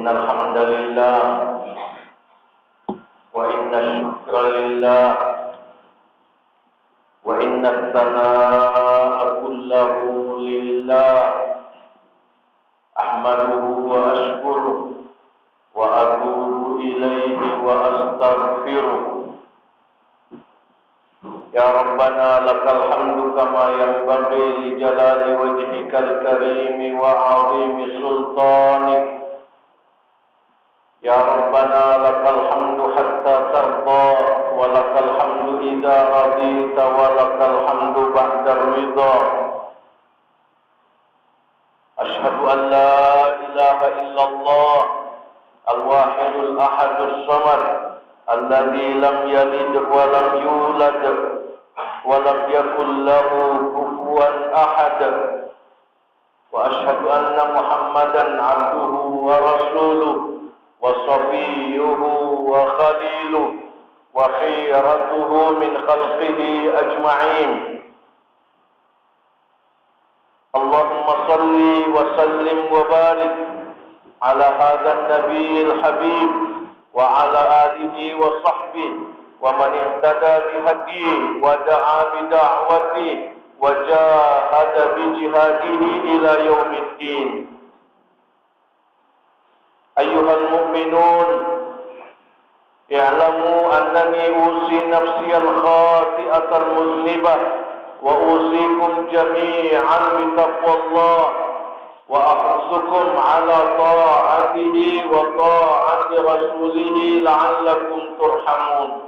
إن الحمد لله وإن الشكر لله وإن الثناء كله لله أحمده وأشكره وأتوب إليه وأستغفره يا ربنا لك الحمد كما ينبغي لجلال وجهك الكريم وعظيم سلطانك يا ربنا لك الحمد حتى ترضى ولك الحمد إذا رضيت ولك الحمد بعد الرضا أشهد أن لا إله إلا الله الواحد الأحد الصمد الذي لم يلد ولم يولد ولم يكن له كفوا أحد وأشهد أن محمدا عبده ورسوله وصفيه وخليله وخيرته من خلقه أجمعين اللهم صل وسلم وبارك على هذا النبي الحبيب وعلى آله وصحبه ومن اهتدى بهديه ودعا بدعوته وجاهد بجهاده إلى يوم الدين أيها المؤمنون اعلموا أنني أوصي نفسي الخاطئة المذنبة وأوصيكم جميعا بتقوى الله وأحثكم على طاعته وطاعة رسوله لعلكم ترحمون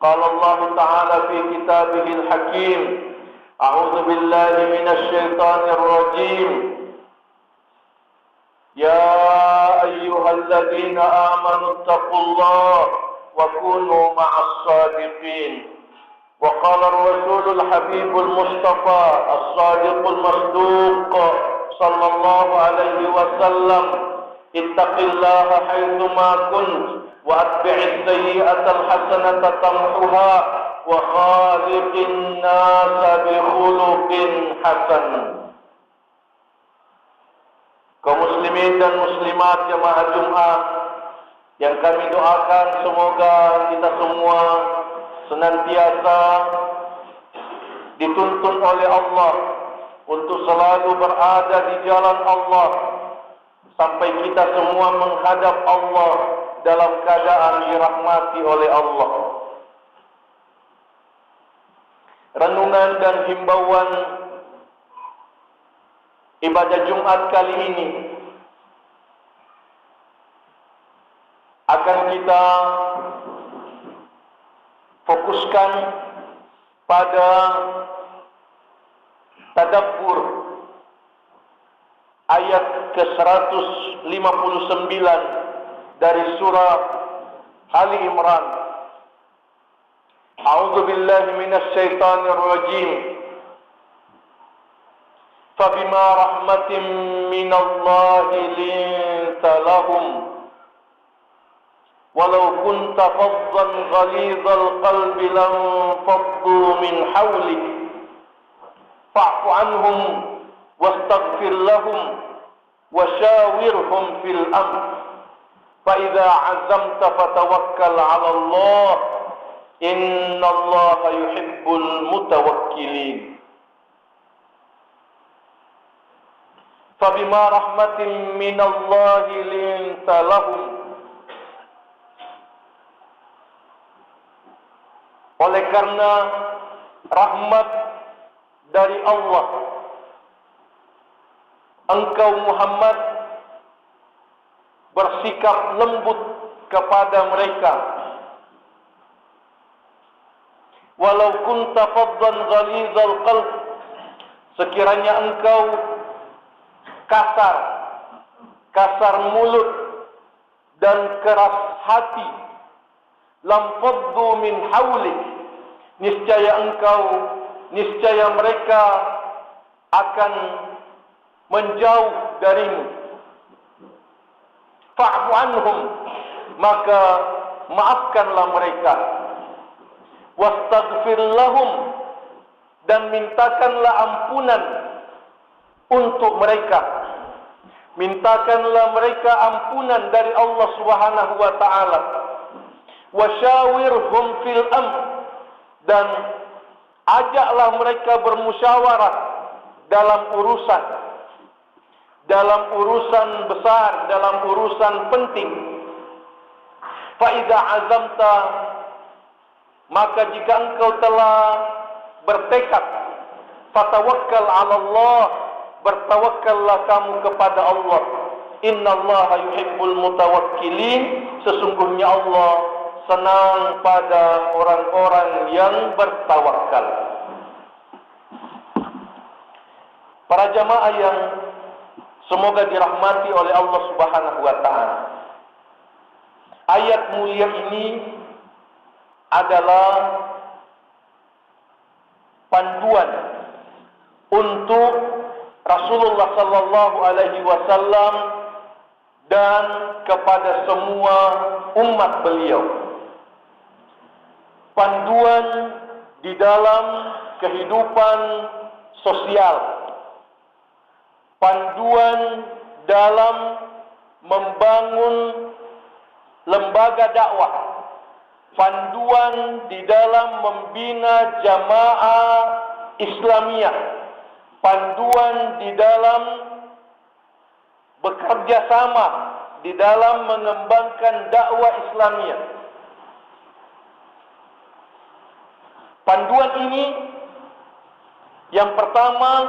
قال الله تعالى في كتابه الحكيم أعوذ بالله من الشيطان الرجيم يا أيها الذين آمنوا اتقوا الله وكونوا مع الصادقين وقال الرسول الحبيب المصطفى الصادق المصدوق صلى الله عليه وسلم اتق الله حيثما كنت وأتبع السيئة الحسنة تمحها وخالق الناس بخلق حسن. Kaum muslimin dan muslimat jamaah Jumat yang kami doakan semoga kita semua senantiasa dituntun oleh Allah untuk selalu berada di jalan Allah sampai kita semua menghadap Allah dalam keadaan dirahmati oleh Allah. Renungan dan himbauan ibadah Jumat kali ini akan kita fokuskan pada tadabbur ayat ke-159 dari surah Ali Imran. A'udzu billahi minasy syaithanir rajim. Fabima rahmatin minallahi linta lahum walau kunta faddan ghalidhal qalbi lam faddu min hawlik fa'fu anhum wastaghfir lahum washawirhum fil amr fa idza 'azamta fatawakkal 'ala Allah innallaha yuhibbul mutawakkilin. Fabima rahmatin minallahi linta lahum. Oleh karena rahmat dari Allah, engkau Muhammad bersikap lembut kepada mereka. Walau kunta faddan ghalizal qalb, sekiranya engkau kasar mulut dan keras hati, lam faddu min hawlik, niscaya mereka akan menjauh darimu. Fa'fu anhum, maka maafkanlah mereka. Wastaghfir lahum, dan mintakanlah ampunan untuk mereka. Mintakanlah mereka ampunan dari Allah Subhanahu wa taala. Wasyawirhum fil amr, dan ajaklah mereka bermusyawarah dalam urusan besar, dalam urusan penting. Fa idza azamta, maka jika engkau telah bertekad, fatawakkal 'ala Allah, bertawakkallah kamu kepada Allah. Innallaha yuhibbul mutawakkilin, sesungguhnya Allah senang pada orang-orang yang bertawakal. Para jamaah yang semoga dirahmati oleh Allah Subhanahu wa taala. Ayat mulia ini adalah panduan untuk Rasulullah sallallahu alaihi wasallam dan kepada semua umat beliau. Panduan di dalam kehidupan sosial, panduan dalam membangun lembaga dakwah, panduan di dalam membina jamaah Islamiyah, panduan di dalam bekerja sama di dalam mengembangkan dakwah Islamiyah. Panduan ini yang pertama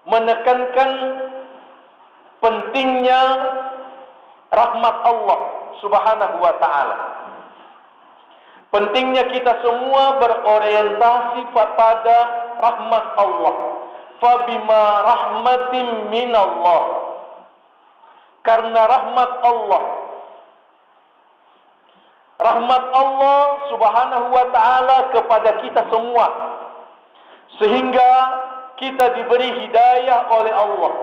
menekankan pentingnya rahmat Allah Subhanahu wa taala. Pentingnya kita semua berorientasi pada rahmat Allah. Fabima rahmatin minallah, karena rahmat Allah Subhanahu wa taala kepada kita semua, sehingga kita diberi hidayah oleh Allah.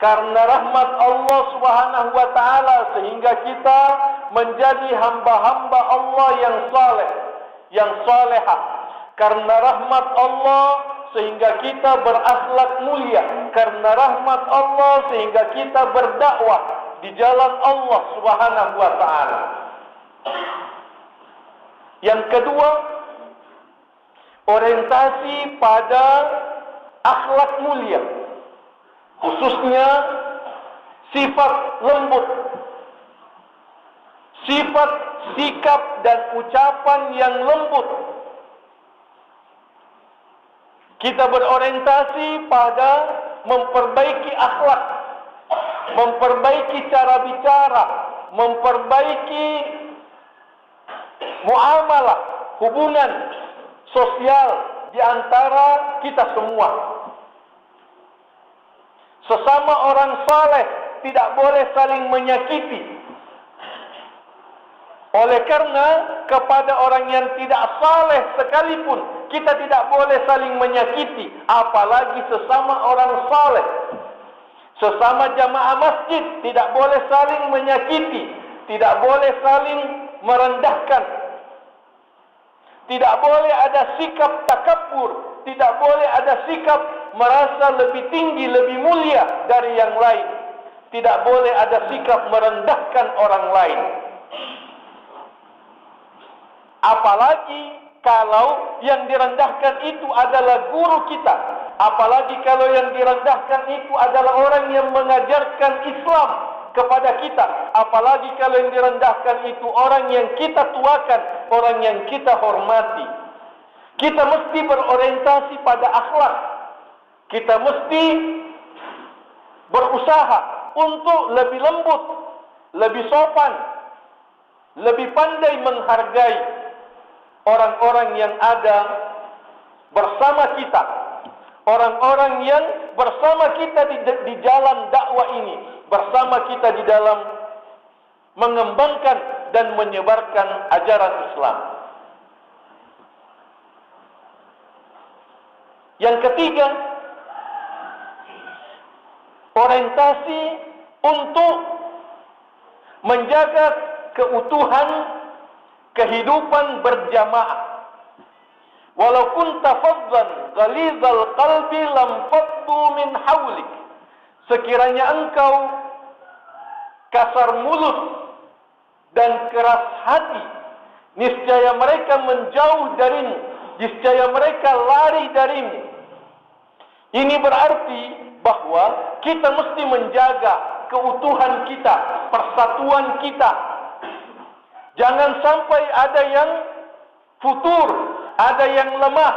Karena rahmat Allah Subhanahu wa taala sehingga kita menjadi hamba-hamba Allah yang saleh, yang salehah. Karena rahmat Allah sehingga kita berakhlak mulia. Karena rahmat Allah sehingga kita berdakwah di jalan Allah Subhanahu wa taala. Yang kedua, orientasi pada akhlak mulia, khususnya sifat lembut, sifat sikap dan ucapan yang lembut. Kita berorientasi pada memperbaiki akhlak, memperbaiki cara bicara, memperbaiki muamalah, hubungan sosial di antara kita semua. Sesama orang saleh tidak boleh saling menyakiti. Oleh karena kepada orang yang tidak saleh sekalipun kita tidak boleh saling menyakiti, apalagi sesama orang saleh. Sesama jamaah masjid tidak boleh saling menyakiti, tidak boleh saling merendahkan. Tidak boleh ada sikap takabur, tidak boleh ada sikap merasa lebih tinggi, lebih mulia dari yang lain. Tidak boleh ada sikap merendahkan orang lain. Apalagi kalau yang direndahkan itu adalah guru kita. Apalagi kalau yang direndahkan itu adalah orang yang mengajarkan Islam kepada kita. Apalagi kalau yang direndahkan itu orang yang kita tuakan, orang yang kita hormati. Kita mesti berorientasi pada akhlak. Kita mesti berusaha untuk lebih lembut, lebih sopan, lebih pandai menghargai orang-orang yang ada bersama kita, orang-orang yang bersama kita di jalan dakwah ini, bersama kita di dalam mengembangkan dan menyebarkan ajaran Islam. Yang ketiga, orientasi untuk menjaga keutuhan kehidupan berjamaah. Walau kunta faddan ghalizal qalbi lam faddu min hawlik. Sekiranya engkau kasar mulut dan keras hati, niscaya mereka menjauh darimu, niscaya mereka lari darimu. Ini berarti bahwa kita mesti menjaga keutuhan kita, persatuan kita. Jangan sampai ada yang futur, ada yang lemah,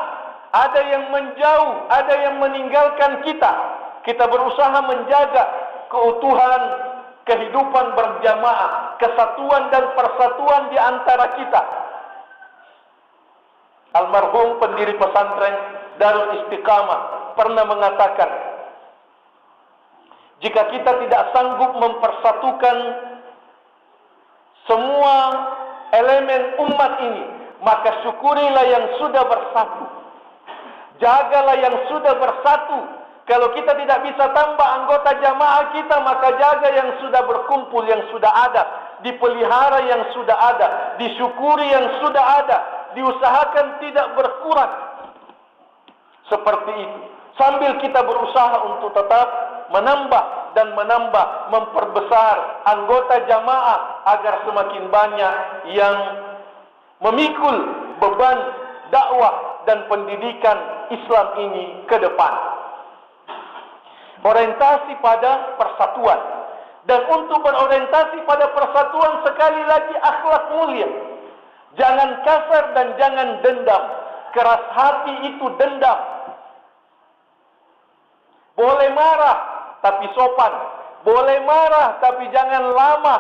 ada yang menjauh, ada yang meninggalkan kita. Kita berusaha menjaga keutuhan kehidupan berjamaah, kesatuan dan persatuan di antara kita. Almarhum pendiri pesantren Darul Istiqamah pernah mengatakan, jika kita tidak sanggup mempersatukan semua elemen umat ini, maka syukurilah yang sudah bersatu. Jagalah yang sudah bersatu. Kalau kita tidak bisa tambah anggota jamaah kita, maka jaga yang sudah berkumpul, yang sudah ada. Dipelihara yang sudah ada. Disyukuri yang sudah ada. Diusahakan tidak berkurang. Seperti itu. Sambil kita berusaha untuk tetap menambah dan menambah, memperbesar anggota jamaah agar semakin banyak yang memikul beban dakwah dan pendidikan Islam ini ke depan. Orientasi pada persatuan. Dan untuk berorientasi pada persatuan, sekali lagi akhlak mulia. Jangan kasar dan jangan dendam. Keras hati itu dendam. Boleh marah tapi sopan. Boleh marah tapi jangan lama.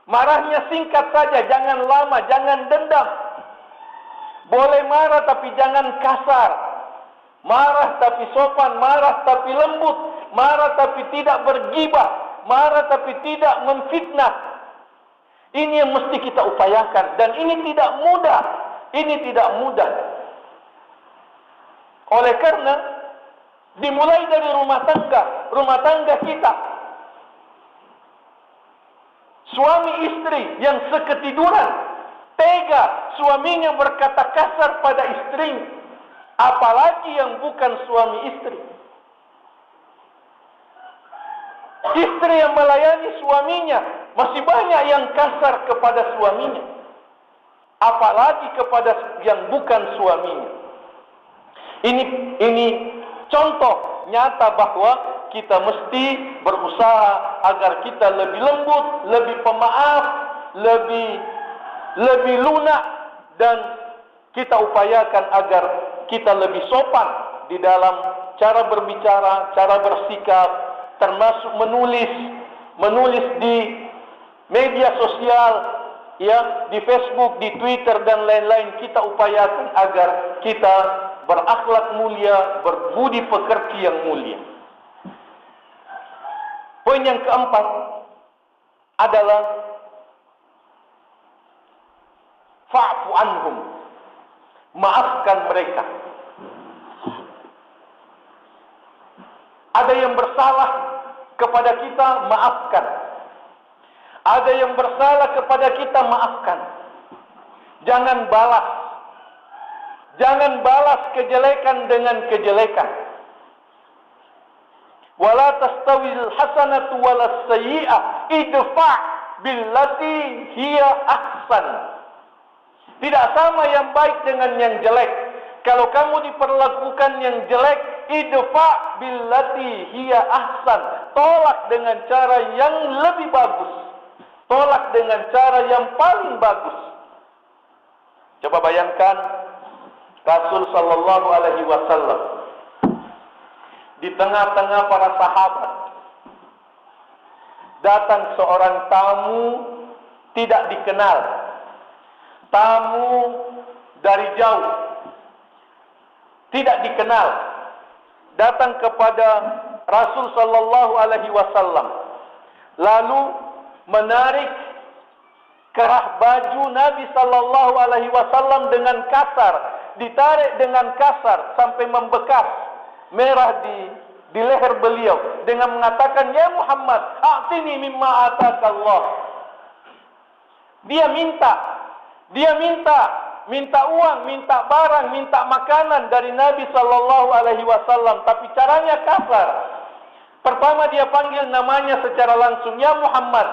Marahnya singkat saja, jangan lama, jangan dendam. Boleh marah tapi jangan kasar. Marah tapi sopan, marah tapi lembut, marah tapi tidak bergibah, marah tapi tidak memfitnah. Ini yang mesti kita upayakan, dan ini tidak mudah. Ini tidak mudah. Oleh karena dimulai dari rumah tangga kita. Suami istri yang seketiduran, tega suaminya berkata kasar pada istrinya. Apalagi yang bukan suami istri. Istri yang melayani suaminya masih banyak yang kasar kepada suaminya. Apalagi kepada yang bukan suaminya. Ini contoh nyata bahwa kita mesti berusaha agar kita lebih lembut, lebih pemaaf, lebih lunak, dan kita upayakan agar kita lebih sopan di dalam cara berbicara, cara bersikap, termasuk menulis di media sosial, ya, di Facebook, di Twitter dan lain-lain. Kita upayakan agar kita berakhlak mulia, berbudi pekerti yang mulia. Poin yang keempat adalah fa'fu anhum. Maafkan mereka. Ada yang bersalah kepada kita, maafkan. Ada yang bersalah kepada kita, maafkan. Jangan balas. Jangan balas kejelekan dengan kejelekan. Wala tastawil hasanatu walas sayyi'ah idfa' billati hiya ahsan. Tidak sama yang baik dengan yang jelek. Kalau kamu diperlakukan yang jelek, idfa' billati hiya ahsan. Tolak dengan cara yang lebih bagus. Tolak dengan cara yang paling bagus. Coba bayangkan Rasul sallallahu alaihi wasallam di tengah-tengah para sahabat datang seorang tamu tidak dikenal. Tamu dari jauh, tidak dikenal, datang kepada Rasul sallallahu alaihi wasallam, lalu menarik kerah baju Nabi sallallahu alaihi wasallam dengan kasar, ditarik dengan kasar sampai membekas, merah di leher beliau, dengan mengatakan, "Ya Muhammad, a'tini mimma ataka Allah." Dia minta uang, minta barang, minta makanan dari Nabi sallallahu alaihi wasallam, tapi caranya kasar. Pertama dia panggil namanya secara langsung, ya Muhammad.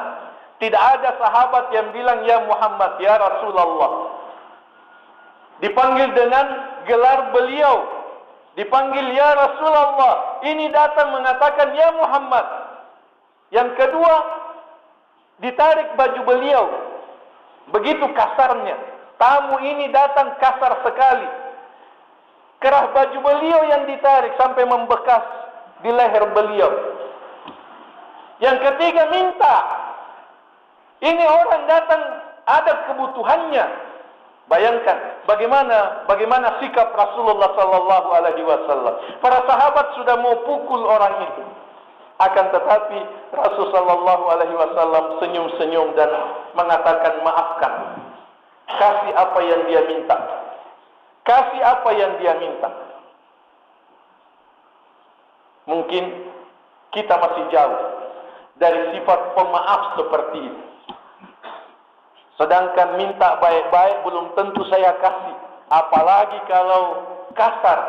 Tidak ada sahabat yang bilang ya Muhammad, ya Rasulullah. Dipanggil dengan gelar beliau. Dipanggil ya Rasulullah. Ini datang mengatakan ya Muhammad. Yang kedua, ditarik baju beliau. Begitu kasarnya. Tamu ini datang kasar sekali. Kerah baju beliau yang ditarik sampai membekas di leher beliau. Yang ketiga minta. Ini orang datang ada kebutuhannya. Bayangkan bagaimana sikap Rasulullah sallallahu alaihi wasallam. Para sahabat sudah mau pukul orang itu. Akan tetapi Rasul sallallahu alaihi wasallam senyum-senyum dan mengatakan maafkan. Kasih apa yang dia minta. Kasih apa yang dia minta. Mungkin kita masih jauh dari sifat pemaaf seperti itu. Sedangkan minta baik-baik belum tentu saya kasih. Apalagi kalau kasar.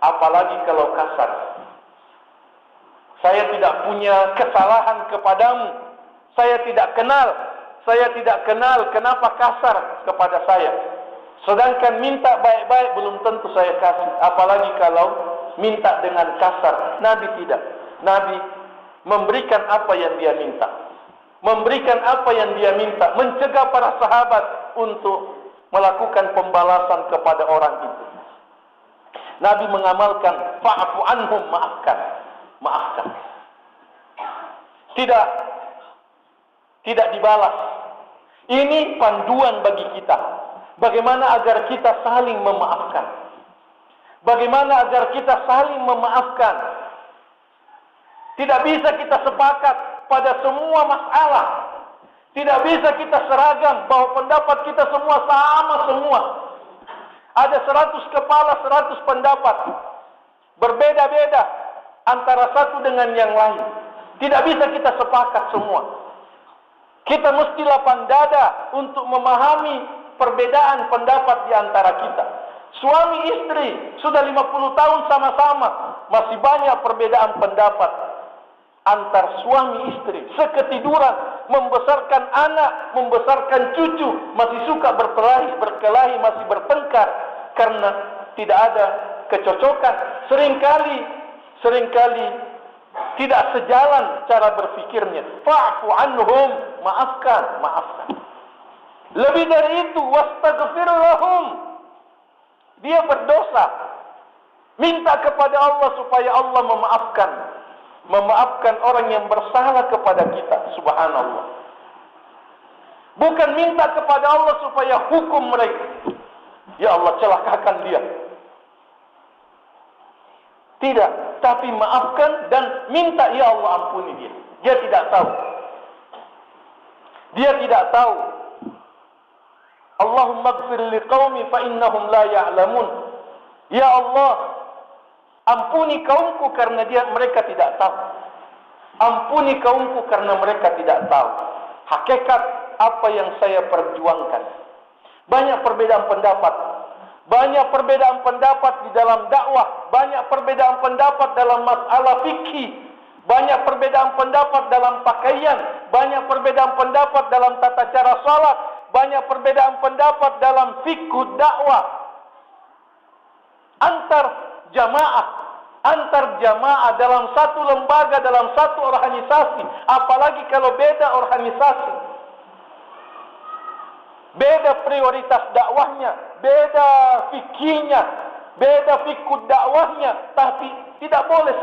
Apalagi kalau kasar. Saya tidak punya kesalahan kepadamu. Saya tidak kenal kenapa kasar kepada saya. Sedangkan minta baik-baik belum tentu saya kasih. Apalagi kalau minta dengan kasar. Nabi tidak. Nabi memberikan apa yang dia minta. Memberikan apa yang dia minta. Mencegah para sahabat untuk melakukan pembalasan kepada orang itu. Nabi mengamalkan fa'fu anhum, maafkan. Maafkan. Tidak dibalas. Ini panduan bagi kita. Bagaimana agar kita saling memaafkan. Bagaimana agar kita saling memaafkan. Tidak bisa kita sepakat pada semua masalah. Tidak bisa kita seragam bahwa pendapat kita semua sama semua. Ada 100 kepala, 100 pendapat. Berbeda-beda antara satu dengan yang lain. Tidak bisa kita sepakat semua. Kita mesti lapang dada untuk memahami perbedaan pendapat di antara kita. Suami istri sudah 50 tahun sama-sama, masih banyak perbedaan pendapat antar suami istri. Seketiduran, membesarkan anak, membesarkan cucu, masih suka berkelahi, masih bertengkar karena tidak ada kecocokan. Seringkali tidak sejalan cara berfikirnya. Fa'fu anhum, maafkan. Lebih dari itu, wastaghfir lahum. Dia berdosa. Minta kepada Allah supaya Allah memaafkan. Memaafkan orang yang bersalah kepada kita. Subhanallah. Bukan minta kepada Allah supaya hukum mereka. Ya Allah, celakakan dia. Tidak, tapi maafkan dan minta ya Allah ampuni dia. Dia tidak tahu. Allahumma ighfir liqaumi fa innahum la ya'lamun. Ya Allah, ampuni kaumku karena mereka tidak tahu. Ampuni kaumku karena mereka tidak tahu hakikat apa yang saya perjuangkan. Banyak perbedaan pendapat. Banyak perbedaan pendapat di dalam dakwah. Banyak perbedaan pendapat dalam masalah fikih. Banyak perbedaan pendapat dalam pakaian. Banyak perbedaan pendapat dalam tata cara salat. Banyak perbedaan pendapat dalam fikih dakwah. Antar jamaah dalam satu lembaga, dalam satu organisasi. Apalagi kalau beda organisasi. Beda prioritas dakwahnya, beda fikihnya, beda fikih dakwahnya, tapi tidak boleh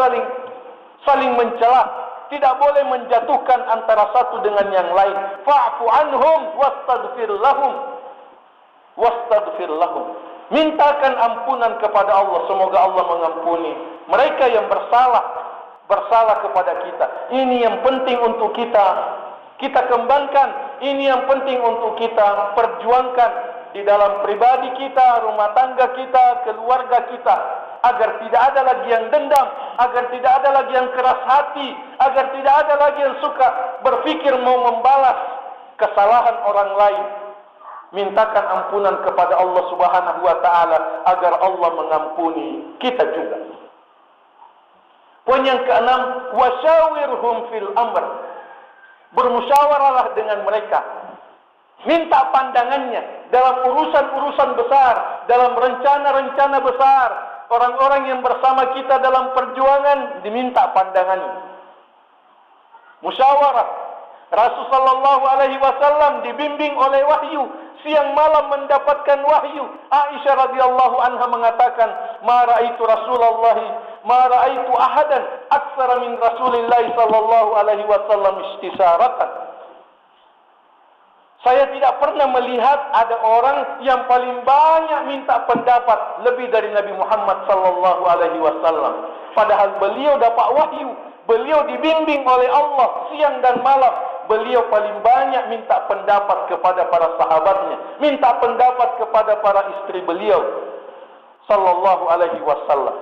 saling mencela, tidak boleh menjatuhkan antara satu dengan yang lain. Fa'fu anhum wastaghfir lahum. Mintakan ampunan kepada Allah, semoga Allah mengampuni mereka yang bersalah kepada kita. Ini yang penting untuk kita kembangkan. Ini yang penting untuk kita perjuangkan di dalam pribadi kita, rumah tangga kita, keluarga kita, agar tidak ada lagi yang dendam, agar tidak ada lagi yang keras hati, agar tidak ada lagi yang suka berpikir mau membalas kesalahan orang lain. Mintakan ampunan kepada Allah Subhanahu wa taala agar Allah mengampuni kita juga. Poin yang keenam, wasyawirhum fil amr. Bermusyawarahlah dengan mereka. Minta pandangannya dalam urusan-urusan besar, dalam rencana-rencana besar. Orang-orang yang bersama kita dalam perjuangan diminta pandangannya. Musyawarah. Rasul sallallahu alaihi wasallam dibimbing oleh wahyu, siang malam mendapatkan wahyu. Aisyah radhiyallahu anha mengatakan, "Ma ra'aitu Rasulullah, ma ra'aitu ahadan aktsara min Rasulillah sallallahu alaihi wasallam istisaratan." Saya tidak pernah melihat ada orang yang paling banyak minta pendapat lebih dari Nabi Muhammad sallallahu alaihi wasallam. Padahal beliau dapat wahyu, beliau dibimbing oleh Allah siang dan malam. Beliau paling banyak minta pendapat kepada para sahabatnya, minta pendapat kepada para istri beliau sallallahu alaihi wasallam.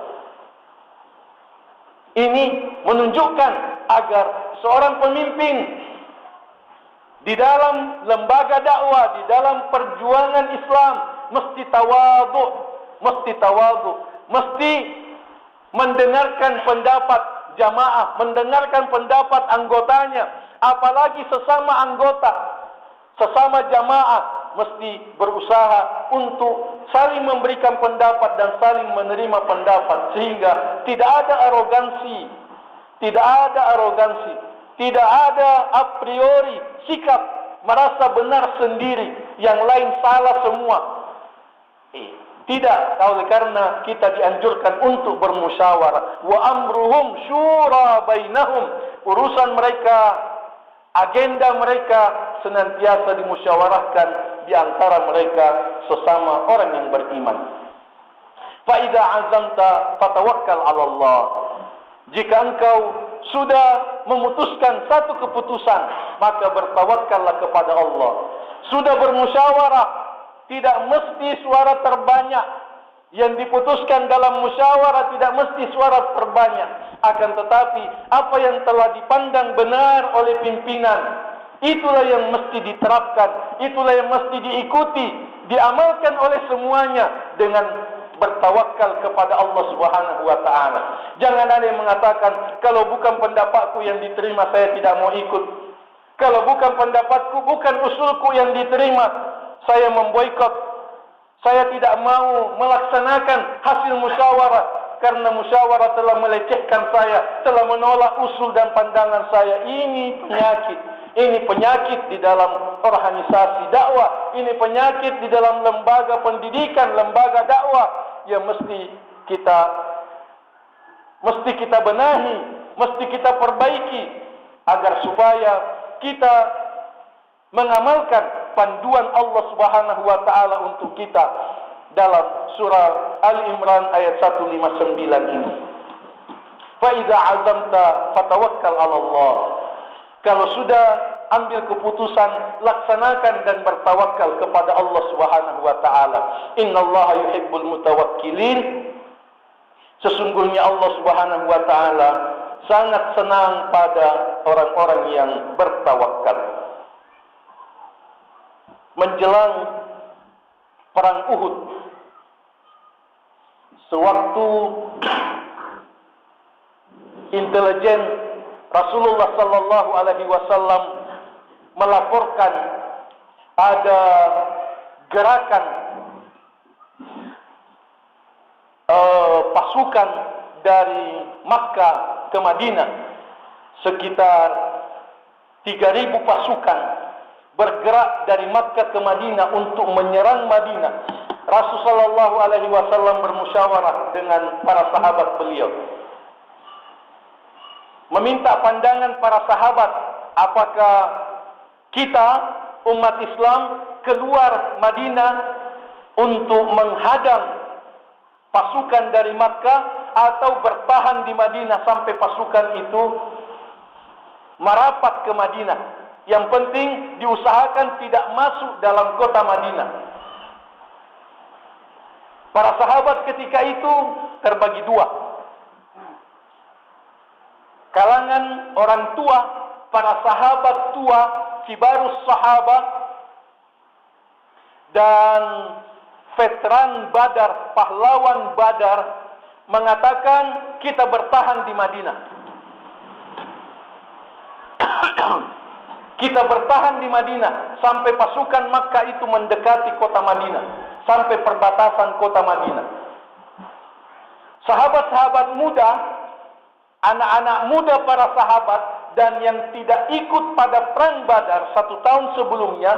Ini menunjukkan agar seorang pemimpin di dalam lembaga dakwah, di dalam perjuangan Islam mesti tawadhu, mesti mendengarkan pendapat jamaah, mendengarkan pendapat anggotanya, apalagi sesama anggota, sesama jamaah mesti berusaha untuk saling memberikan pendapat dan saling menerima pendapat, sehingga tidak ada arogansi, tidak ada a priori sikap merasa benar sendiri, yang lain salah semua. Tidak, oleh karena kita dianjurkan untuk bermusyawarah. Wa amruhum syura bainahum. Urusan mereka, agenda mereka senantiasa dimusyawarahkan di antara mereka sesama orang yang beriman. Fa idza azamta fatawakkal 'ala Allah. Jika engkau sudah memutuskan satu keputusan, maka bertawakallah kepada Allah. Sudah bermusyawarah, tidak mesti suara terbanyak. Yang diputuskan dalam musyawarah tidak mesti suara terbanyak. Akan tetapi, apa yang telah dipandang benar oleh pimpinan, itulah yang mesti diterapkan, itulah yang mesti diikuti, diamalkan oleh semuanya dengan bertawakal kepada Allah Subhanahu wa taala. Jangan ada yang mengatakan, kalau bukan pendapatku yang diterima, saya tidak mau ikut. Kalau bukan pendapatku, bukan usulku yang diterima, saya memboikot. Saya tidak mau melaksanakan hasil musyawarah karena musyawarah telah melecehkan saya, telah menolak usul dan pandangan saya. Ini penyakit. Ini penyakit di dalam organisasi dakwah. Ini penyakit di dalam lembaga pendidikan, lembaga dakwah yang mesti kita benahi, mesti kita perbaiki agar supaya kita mengamalkan panduan Allah Subhanahu wa taala untuk kita dalam surah Ali Imran ayat 159 ini. Fa idza azamta fatawakkal 'ala Allah. Kalau sudah ambil keputusan, laksanakan dan bertawakal kepada Allah Subhanahu wa taala. Innallaha yuhibbul mutawakkilin. Sesungguhnya Allah Subhanahu wa taala sangat senang pada orang-orang yang bertawakal. Menjelang perang Uhud, sewaktu intelijen Rasulullah sallallahu alaihi wasallam melaporkan ada gerakan pasukan dari Makkah ke Madinah, sekitar 3.000 pasukan bergerak dari Makkah ke Madinah untuk menyerang Madinah. Rasulullah sallallahu alaihi wasallam bermusyawarah dengan para sahabat beliau, meminta pandangan para sahabat, apakah kita umat Islam keluar Madinah untuk menghadang pasukan dari Makkah atau bertahan di Madinah sampai pasukan itu merapat ke Madinah. Yang penting diusahakan tidak masuk dalam kota Madinah. Para sahabat ketika itu terbagi dua. Kalangan orang tua, para sahabat tua, kibarus sahabat, dan veteran Badar, pahlawan Badar, mengatakan kita bertahan di Madinah. Kita bertahan di Madinah sampai pasukan Makkah itu mendekati kota Madinah, sampai perbatasan kota Madinah. Sahabat-sahabat muda, anak-anak muda para sahabat dan yang tidak ikut pada perang Badar 1 tahun sebelumnya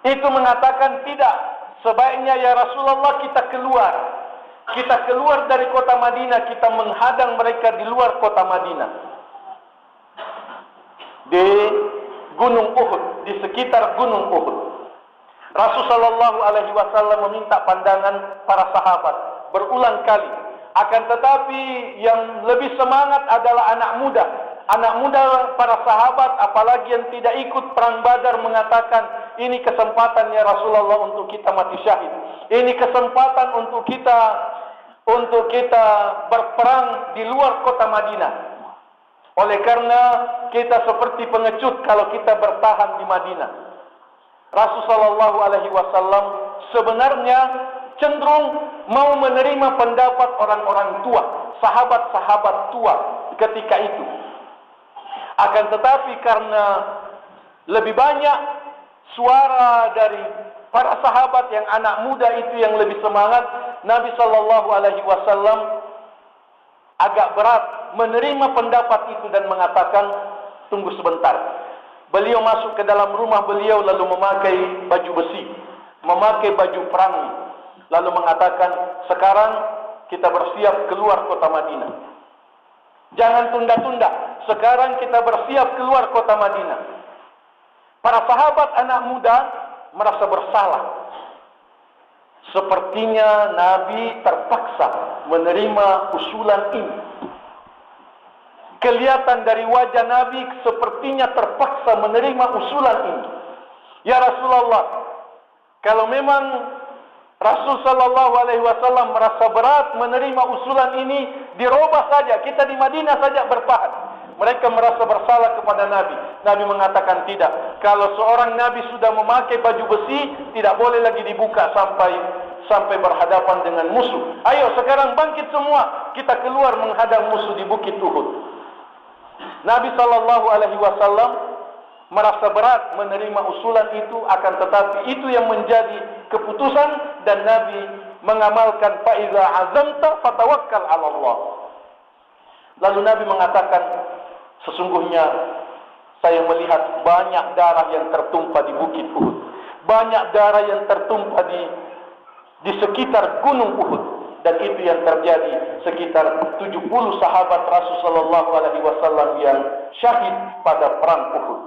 itu mengatakan, tidak, sebaiknya ya Rasulullah kita keluar. Kita keluar dari kota Madinah, kita menghadang mereka di luar kota Madinah. Di Gunung Uhud, di sekitar Gunung Uhud. Rasulullah sallallahu alaihi wasallam meminta pandangan para sahabat berulang kali. Akan tetapi yang lebih semangat adalah anak muda. Anak muda para sahabat, apalagi yang tidak ikut perang Badar, mengatakan, ini kesempatan ya Rasulullah untuk kita mati syahid. Ini kesempatan untuk kita berperang di luar kota Madinah. Oleh karena kita seperti pengecut kalau kita bertahan di Madinah. Rasulullah sallallahu alaihi wasallam sebenarnya cenderung mau menerima pendapat orang-orang tua, sahabat-sahabat tua ketika itu. Akan tetapi karena lebih banyak suara dari para sahabat yang anak muda itu yang lebih semangat, Nabi sallallahu alaihi wasallam agak berat menerima pendapat itu dan mengatakan, tunggu sebentar. Beliau masuk ke dalam rumah beliau lalu memakai baju besi, memakai baju perang, lalu mengatakan, sekarang kita bersiap keluar kota Madinah. Jangan tunda-tunda, sekarang kita bersiap keluar kota Madinah. Para sahabat anak muda merasa bersalah. Sepertinya Nabi terpaksa menerima usulan ini. Kelihatan dari wajah Nabi sepertinya terpaksa menerima usulan ini. Ya Rasulullah, kalau memang Rasul sallallahu alaihi wasallam merasa berat menerima usulan ini, dirubah saja, kita di Madinah saja bertahan. Mereka merasa bersalah kepada Nabi. Nabi mengatakan tidak. Kalau seorang Nabi sudah memakai baju besi, tidak boleh lagi dibuka sampai berhadapan dengan musuh. Ayo sekarang bangkit semua, kita keluar menghadang musuh di Bukit Uhud. Nabi sallallahu alaihi wasallam merasa berat menerima usulan itu, akan tetapi itu yang menjadi keputusan dan Nabi mengamalkan, fa iza azamta fatawakkal 'ala Allah. Lalu Nabi mengatakan, sesungguhnya saya melihat banyak darah yang tertumpah di Bukit Uhud. Banyak darah yang tertumpah di sekitar Gunung Uhud. Dan itu yang terjadi, sekitar 70 sahabat Rasulullah sallallahu alaihi wasallam yang syahid pada perang Uhud.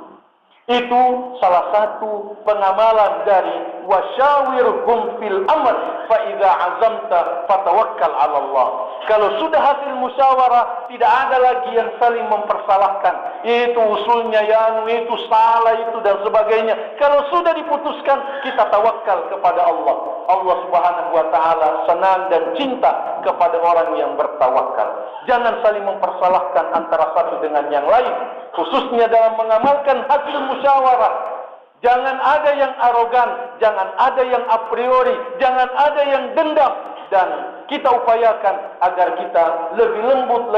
Itu salah satu pengamalan dari wasyawirhum fil amr fa idza azamta fatawakkal 'ala Allah. Kalau sudah hasil musyawarah, tidak ada lagi yang saling mempersalahkan. Itu usulnya yang itu salah itu dan sebagainya. Kalau sudah diputuskan, kita tawakal kepada Allah. Allah Subhanahu wa taala senang dan cinta kepada orang yang bertawakal. Jangan saling mempersalahkan antara satu dengan yang lain, khususnya dalam mengamalkan hasil musyawarah. Jangan ada yang arogan, jangan ada yang a priori, jangan ada yang dendam, dan kita upayakan agar kita lebih lembut,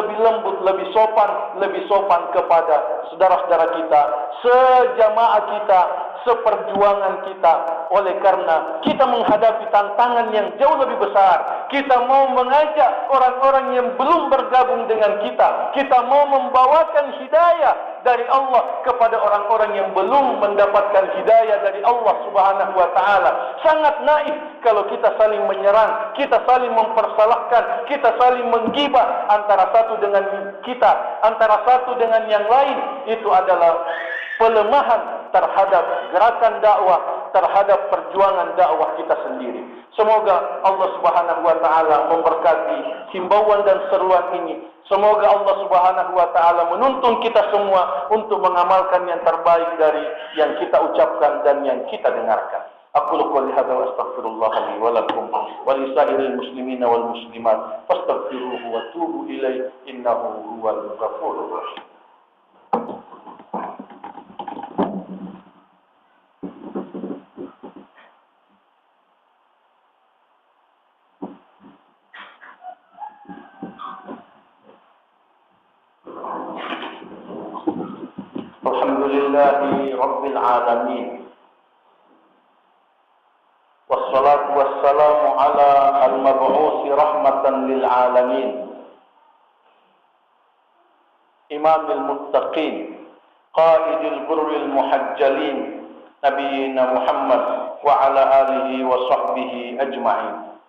lebih sopan kepada saudara-saudara kita, sejamaah kita, seperjuangan kita. Oleh karena kita menghadapi tantangan yang jauh lebih besar, kita mau mengajak orang-orang yang belum bergabung dengan kita, kita mau membawakan hidayah dari Allah kepada orang-orang yang belum mendapatkan hidayah dari Allah Subhanahu wa taala. Sangat naif kalau kita saling menyerang, kita saling mempersalahkan, kita saling menggibah antara satu dengan kita, antara satu dengan yang lain. Itu adalah pelemahan terhadap gerakan dakwah, terhadap perjuangan dakwah kita sendiri. Semoga Allah Subhanahu wa taala memberkati himbauan dan seruan ini. Semoga Allah Subhanahu wa taala menuntun kita semua untuk mengamalkan yang terbaik dari yang kita ucapkan dan yang kita dengarkan. Aqulu qouli hadza wa astaghfirullah li wa lakum wa li sa'iril muslimina wal muslimat fastaghfiruhu wa tubu ilaihi innahu huwal ghafurur rahim. Alhamdulillahi Rabbil Alamin. Wassalatu wassalamu ala al-mab'usi rahmatan lil alamin, imamil muttaqin, qaidil burril muhajjalin, nabiyina Muhammad wa ala alihi wa sahbihi ajma'in.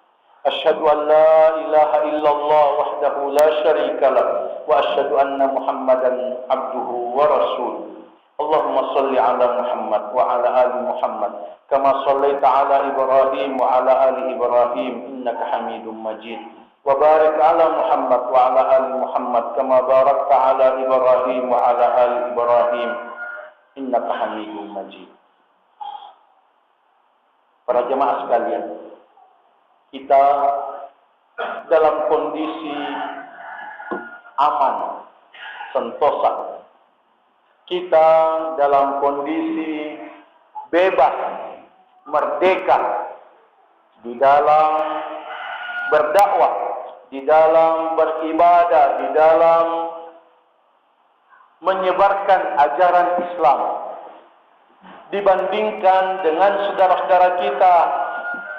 Asyhadu an la ilaha illallah wahdahu la syarika lah wa asyhadu anna Muhammadan abduhu wa rasuluh. Allahumma salli ala Muhammad wa ala ali Muhammad kama sallaita ala Ibrahim wa ala ali Ibrahim innaka Hamidum Majid. Wa barik ala Muhammad wa ala ali Muhammad kama barakta ala Ibrahim wa ala ali Ibrahim innaka Hamidum Majid. Para jemaah sekalian, kita dalam kondisi aman, sentosa. Kita dalam kondisi bebas, merdeka di dalam berdakwah, di dalam beribadah, di dalam menyebarkan ajaran Islam, dibandingkan dengan saudara-saudara kita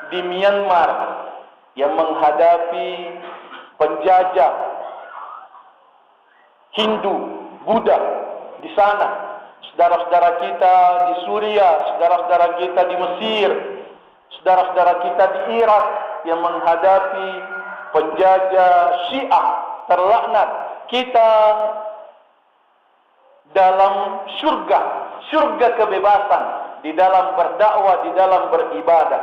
di Myanmar yang menghadapi penjajah Hindu, Buddha di sana, saudara-saudara kita di Suriah, saudara-saudara kita di Mesir, saudara-saudara kita di Irak yang menghadapi penjajah Syiah terlaknat. Kita dalam surga kebebasan, di dalam berdakwah, di dalam beribadah.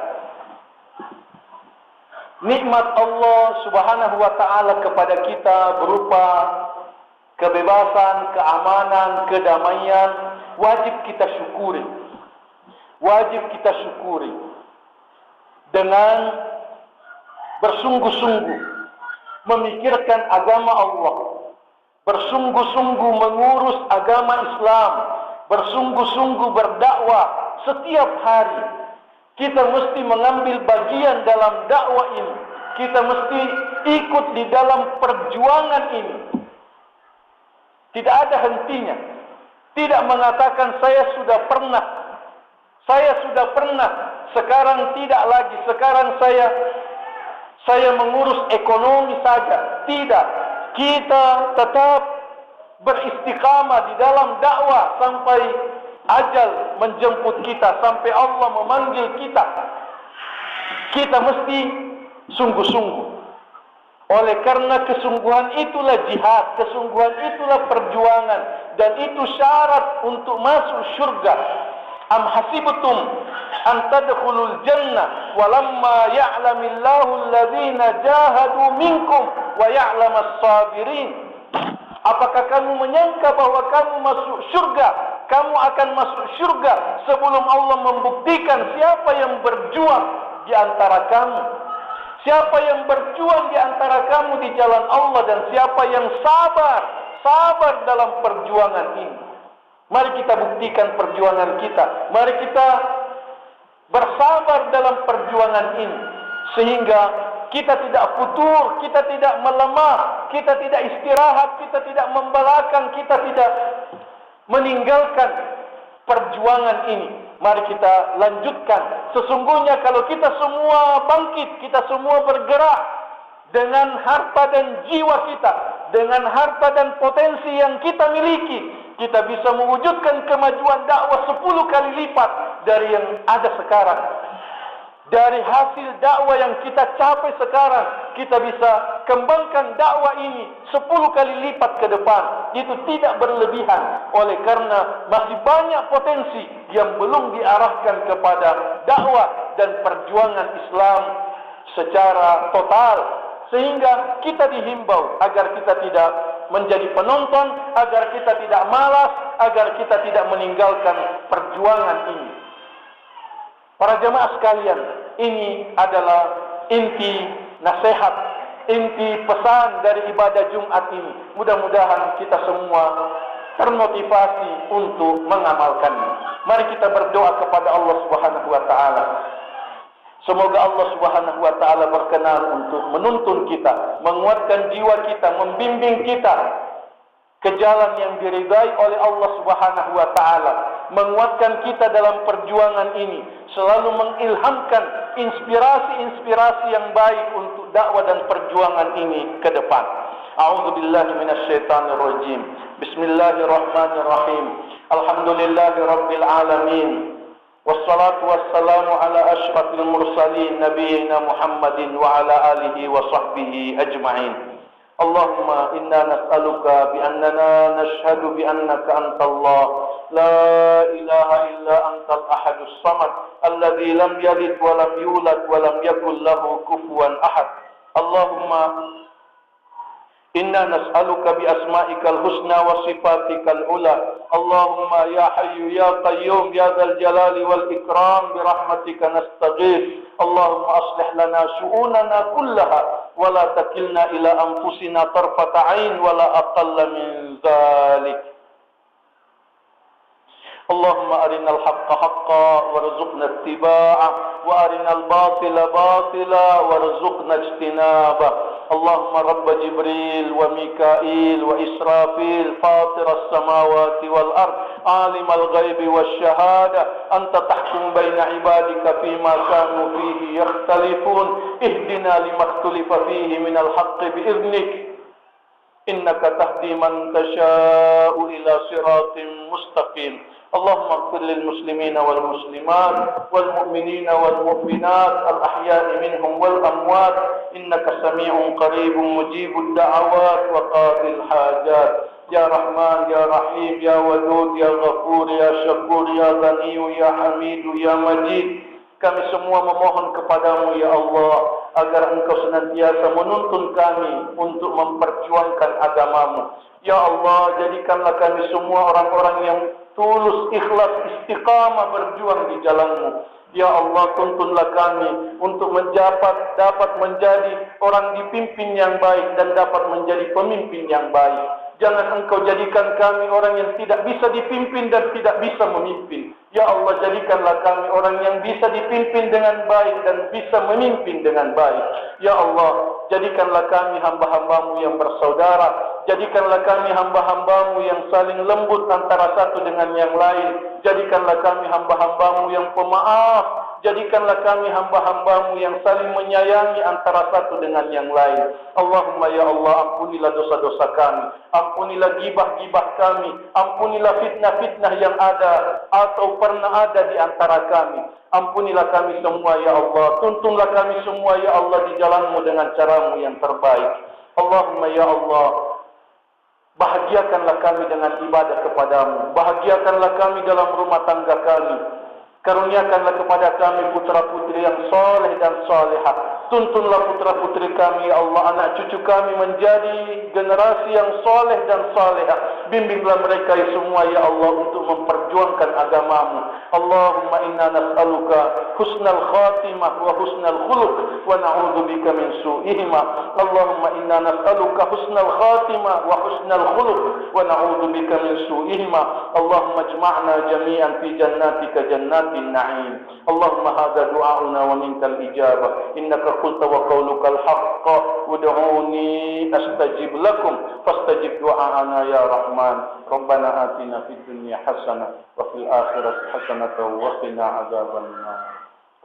Nikmat Allah Subhanahu wa taala kepada kita berupa kebebasan, keamanan, kedamaian, wajib kita syukuri. Wajib kita syukuri dengan bersungguh-sungguh memikirkan agama Allah, bersungguh-sungguh mengurus agama Islam, bersungguh-sungguh berdakwah setiap hari. Kita mesti mengambil bagian dalam dakwah ini. Kita mesti ikut di dalam perjuangan ini. Tidak ada hentinya. Tidak mengatakan saya sudah pernah, sekarang tidak lagi, sekarang saya mengurus ekonomi saja. Tidak. Kita tetap beristiqamah di dalam dakwah sampai ajal menjemput kita, sampai Allah memanggil kita. Kita mesti sungguh-sungguh. Oleh karena kesungguhan itulah jihad, kesungguhan itulah perjuangan, dan itu syarat untuk masuk surga. Am hasibtum an tadkhulul jannah walamma ya'lamillahu alladhina jahadu minkum wa ya'lamas sabirin. Apakah kamu menyangka bahwa kamu masuk surga, kamu akan masuk surga sebelum Allah membuktikan siapa yang berjuang di antara kamu? Siapa yang berjuang di antara kamu di jalan Allah, dan siapa yang sabar dalam perjuangan ini. Mari kita buktikan perjuangan kita. Mari kita bersabar dalam perjuangan ini, sehingga kita tidak futur, kita tidak melemah, kita tidak istirahat, kita tidak membelakang, kita tidak meninggalkan perjuangan ini. Mari kita lanjutkan. Sesungguhnya kalau kita semua bangkit, kita semua bergerak dengan harta dan jiwa kita, dengan harta dan potensi yang kita miliki, kita bisa mewujudkan kemajuan dakwah 10 kali lipat dari yang ada sekarang. Dari hasil dakwah yang kita capai sekarang, kita bisa kembangkan dakwah ini 10 kali lipat ke depan. Itu tidak berlebihan, oleh karena masih banyak potensi yang belum diarahkan kepada dakwah dan perjuangan Islam secara total. Sehingga kita dihimbau agar kita tidak menjadi penonton, agar kita tidak malas, agar kita tidak meninggalkan perjuangan ini. Para jemaah sekalian, ini adalah inti nasihat, inti pesan dari ibadah Jumat ini. Mudah-mudahan kita semua termotivasi untuk mengamalkannya. Mari kita berdoa kepada Allah Subhanahu wa taala. Semoga Allah Subhanahu wa taala berkenan untuk menuntun kita, menguatkan jiwa kita, membimbing kita ke jalan yang diridai oleh Allah Subhanahu wa taala. menguatkan kita dalam perjuangan ini, selalu mengilhamkan inspirasi-inspirasi yang baik untuk dakwah dan perjuangan ini ke depan. A'udzubillahi minasyaitonir rajim. Bismillahirrahmanirrahim. Alhamdulillahirabbil alamin. Wassalatu wassalamu ala asyrafil mursalin nabiyina Muhammadin wa ala alihi wa sahbihi ajma'in. Allahumma inna nas'aluka bi annana nashhadu bi annaka antallah la ilaha illa antal ahadus samad alladzi lam yalid wa lam yulad wa lam yakul lahu kufuwan ahad. Allahumma inna nas'aluka bi asma'ikal husna wa sifatikal ula. Allahumma ya hayyu ya qayyum ya dzal jalali wal ikram bi rahmatika nastaghith. Allahumma aslih lana syu'unana kullaha wa la takilna ila anfusina tarfata 'ain wa la aqalla min dzalik. Allahumma arinal haqqa haqqan warzuqna ittiba'ah wa arinal batila batila warzuqna ijtinabah. Allahumma rabb Jibril wa Mikail wa Israfil fatiras samawati wal ard alimal ghaibi wasyahada anta tahkum baina ibadika fima kanu fihi yakhtalifun ihdina limakhtalifa fihi minal haqqi bi'idhnik innaka tahdi man tasha'u ila siratin mustaqim. اللهم اغفر للمسلمين والمسلمات والمؤمنين والمؤمنات الأحياء منهم والأموات إنك سميع قريب مجيب الدعوات وقاضي الحاجات يا رحمن يا رحيم يا ودود يا غفور يا شكور يا غني يا حميد يا مجيد. Kami semua memohon kepadamu ya Allah agar engkau senantiasa menuntun kami untuk memperjuangkan agamamu. Ya Allah, jadikanlah kami semua orang-orang yang tulus, ikhlas, istiqamah berjuang di jalanmu. Ya Allah, tuntunlah kami untuk dapat menjadi orang dipimpin yang baik dan dapat menjadi pemimpin yang baik. Jangan engkau jadikan kami orang yang tidak bisa dipimpin dan tidak bisa memimpin. Ya Allah, jadikanlah kami orang yang bisa dipimpin dengan baik dan bisa memimpin dengan baik. Ya Allah, jadikanlah kami hamba-hambamu yang bersaudara. Jadikanlah kami hamba-hambamu yang saling lembut antara satu dengan yang lain. Jadikanlah kami hamba-hambamu yang pemaaf. Jadikanlah kami hamba-hambamu yang saling menyayangi antara satu dengan yang lain. Allahumma ya Allah, ampunilah dosa-dosa kami. Ampunilah gibah-gibah kami. Ampunilah fitnah-fitnah yang ada atau pernah ada di antara kami. Ampunilah kami semua ya Allah. Tuntunlah kami semua ya Allah di jalanmu dengan caramu yang terbaik. Allahumma ya Allah, bahagiakanlah kami dengan ibadah kepadamu. Bahagiakanlah kami dalam rumah tangga kami. Karuniakanlah kepada kami putra-putri yang soleh dan solehah. Tuntunlah putra-putri kami, ya Allah, anak cucu kami menjadi generasi yang soleh dan solehah. Bimbinglah mereka semua, ya Allah, untuk memperjuangkan agamamu. Allahumma inna nas'aluka husnal khatimah wa husnal khuluq wa na'udzubika min su'ihima. Allahumma inna nas'aluka husnal khatimah wa husnal khuluq wa na'udzubika min su'ihima. Allahumma ijma'na jami'an fi jannatika jannatin na'im. Allahumma hadza du'auna wa minkal ijabah. Innaka qulta wa qaulukal haqq ud'uni astajib lakum fastajib du'aana ya Rahman. Rabbana atina fid dunya hasanah wa fil akhirati hasanah wa qina adzabannar.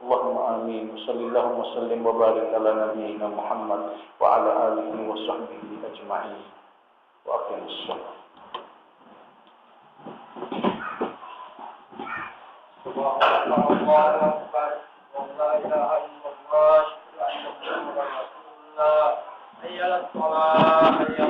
Allahumma amin. Sallallahu wa sallim wa barik ala nabiyyina Muhammad wa ala alihi wa sahbihi ajma'in. Wa aqimus shalah. Subhanallah wa la ilaha illallah wa anna Muhammadar Rasulullah. Hayya 'alas shalah, hayya